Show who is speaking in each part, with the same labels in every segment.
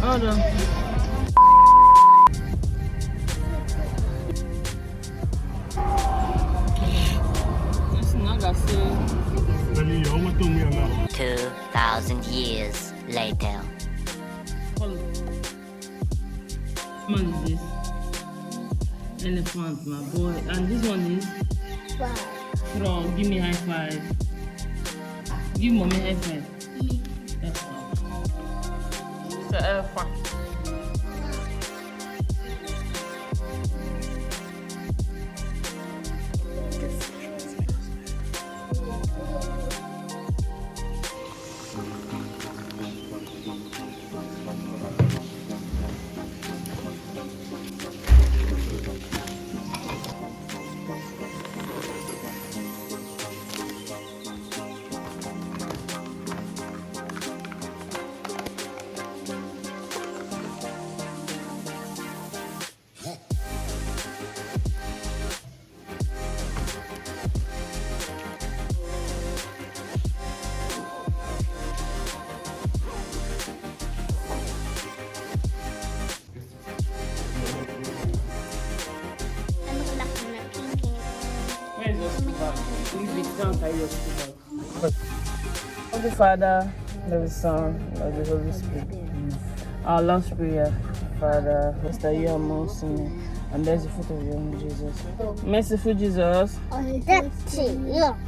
Speaker 1: Hold on. Listen, I got say.
Speaker 2: 2,000 years later.
Speaker 1: Hold on. What is this? Elephant, my boy. And this one is? From. Give me high five. Give mommy high five. That's all. It's the elephant. Of the Father, of the Son, of the Holy Spirit. Our Lord's Prayer, Father, Master, you are most sinner, and there's the fruit of your own Jesus. Merciful Jesus,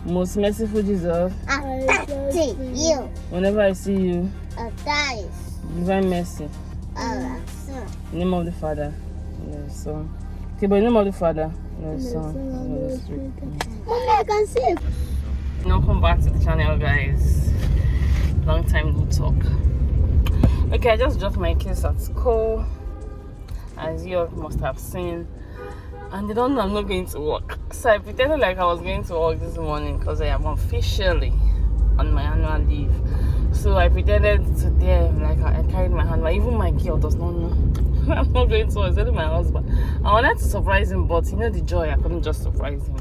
Speaker 1: most merciful Jesus, whenever I see you, divine mercy. In the name of the Father, and of the Son. Okay, but in the name of the Father, and of the Son, and of the Holy Spirit.
Speaker 3: Mommy, I can see.
Speaker 1: Welcome back to the channel, guys. Long time no talk. Okay, I just dropped my kids at school, as you all must have seen, and they don't know I'm not going to work. So I pretended like I was going to work this morning because I am officially on my annual leave. So I pretended to them like I carried my handbag. Even my girl does not know I'm not going to work. It's only my husband. I wanted to surprise him, but you know the joy, I couldn't just surprise him.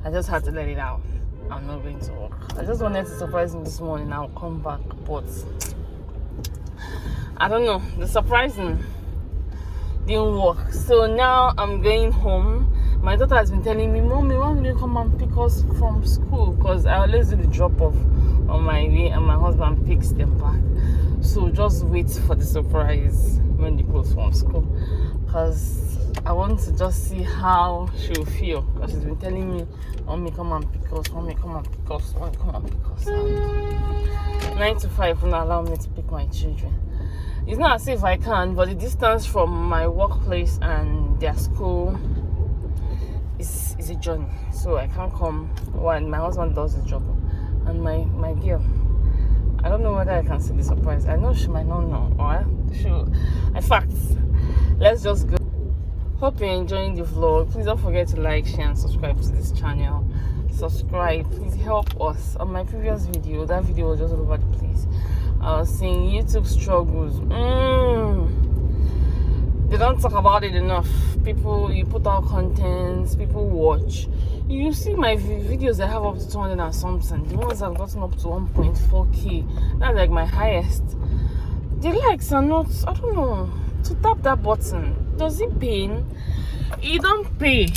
Speaker 1: I just had to let it out. I'm not going to work. I just wanted to surprise him this morning. I'll come back, but I don't know. The surprising didn't work. So now I'm going home. My daughter has been telling me, Mommy, when will you come and pick us from school? Because I always do the drop off on my way and my husband picks them back. So just wait for the surprise when they close from school. Because I want to just see how she'll feel. Because she's been telling me, Mommy, come and pick us. Mommy, come and pick us. Mommy, come and pick us. And 9 to 5 won't allow me to pick my children. It's not as if I can, but the distance from my workplace and their school is a journey. So I can't come when my husband does the job. And my girl, I don't know whether I can see the surprise. I know she might not know, or she'll. In fact, let's just go. Hope you're enjoying the vlog. Please don't forget to like, share, and subscribe to this channel. Subscribe, please help us. On my previous video, that video was just all over the place. I was saying YouTube struggles. They don't talk about it enough. People, you put out contents, people watch. You see my videos that have up to 200 and something. The ones that have gotten up to 1.4k. That's like my highest. The likes are not, I don't know. To tap that button, does it pay? You don't pay.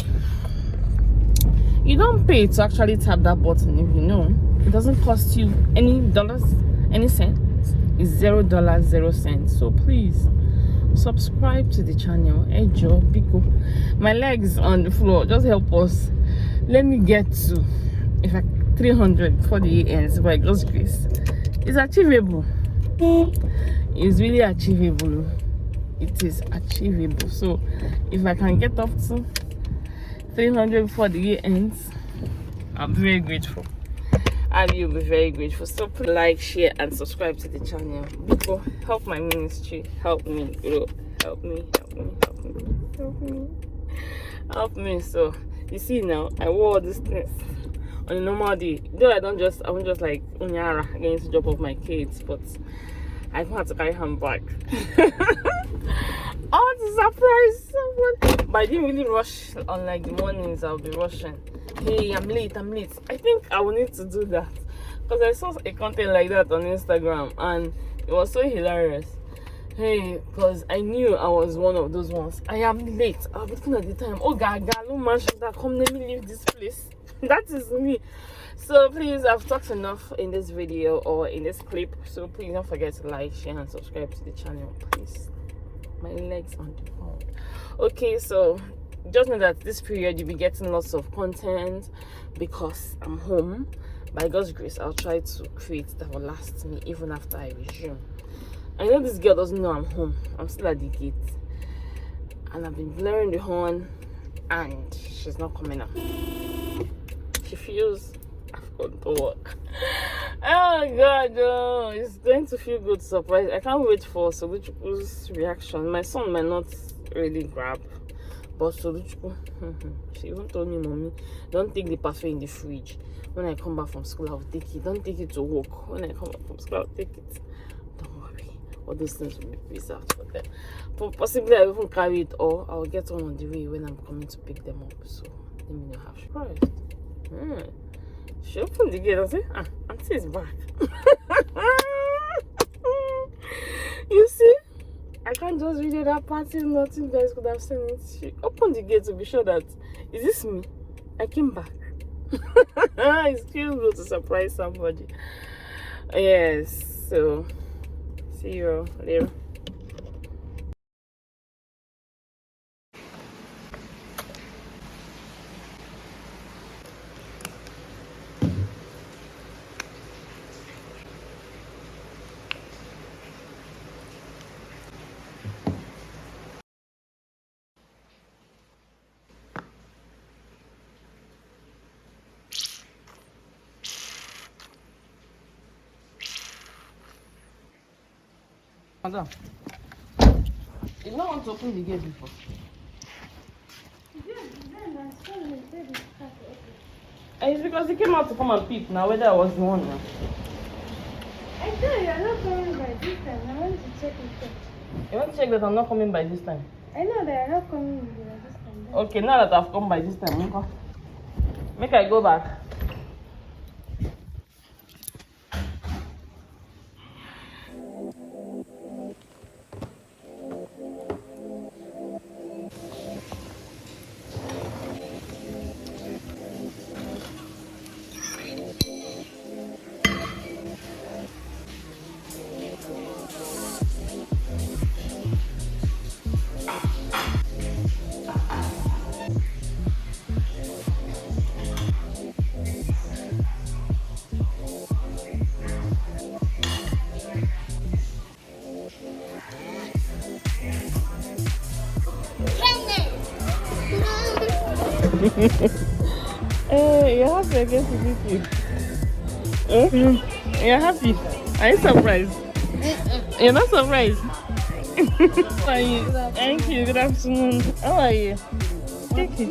Speaker 1: You don't pay to actually tap that button, if you know. It doesn't cost you any dollars, any cents. It's $0, 0 cents. So please subscribe to the channel. Ejo, Biko. My legs on the floor. Just help us. Let me get to, in fact, 300 before the year ends by God's grace. It's achievable. It's really achievable. It is achievable. So if I can get up to 300 before the year ends, I'm very grateful. And you'll be very grateful. So please like, share, and subscribe to the channel. People, help my ministry. Help me grow. Help me. Help me. Help me. Help me. Help me. So you see now, I wore all these things on a normal day. Though I won't just like Unyara going to drop off my kids, but I had to carry him back. I want to surprise someone, but I didn't really rush. Unlike the mornings, I'll be rushing. Hey, I'm late. I think I will need to do that because I saw a content like that on Instagram and it was so hilarious. Hey, because I knew I was one of those ones. I am late. I'll be looking at the time. Oh, Gaga, no man should have come. Let me leave this place. That is me. So please, I've talked enough in this video or in this clip. So please don't forget to like, share, and subscribe to the channel. Please, my legs on the ground. Okay, so just know that this period you'll be getting lots of content because I'm home. By God's grace, I'll try to create that will last me even after I resume. I know this girl doesn't know I'm home. I'm still at the gate. And I've been blaring the horn and she's not coming out. She feels I've gone to work. Oh God, oh, it's going to feel good surprise. I can't wait for Soluchuku's reaction. My son might not really grab. But Soluchuku, she even told me, Mommy, don't take the parfait in the fridge. When I come back from school, I'll take it. Don't take it to work. When I come back from school, I'll take it. Don't worry. All those things will be preserved for them. But possibly I even carry it or I'll get one on the way when I'm coming to pick them up. So let me know how surprised. She opened the gate and said, Auntie is back. You see? I can't just video that party, nothing you guys could have seen it. She opened the gate to be sure that, is this me? I came back. It's feels good to surprise somebody. Yes, so see you later. Madam, you don't want to open the gate before? And it's because he came out to come and peep now whether I was the one now.
Speaker 3: I thought you are not coming by this time. I want to check it first.
Speaker 1: You want to check that I'm not coming by this time?
Speaker 3: I know that you are not coming by this time.
Speaker 1: Okay, now that I've come by this time, okay. Make I go back. You're happy I get to meet you. You're happy. Are you surprised? You're not surprised. How are you? Thank you. Good afternoon. How are you? Take it.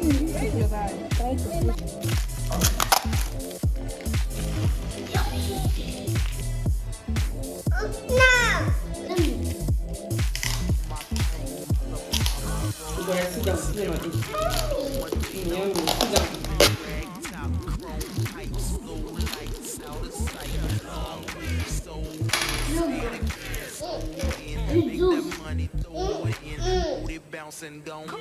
Speaker 1: Sit down. Sit down.
Speaker 4: And go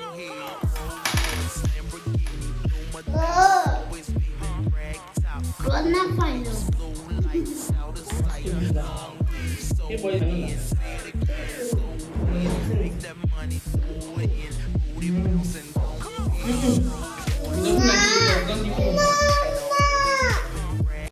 Speaker 4: ahead.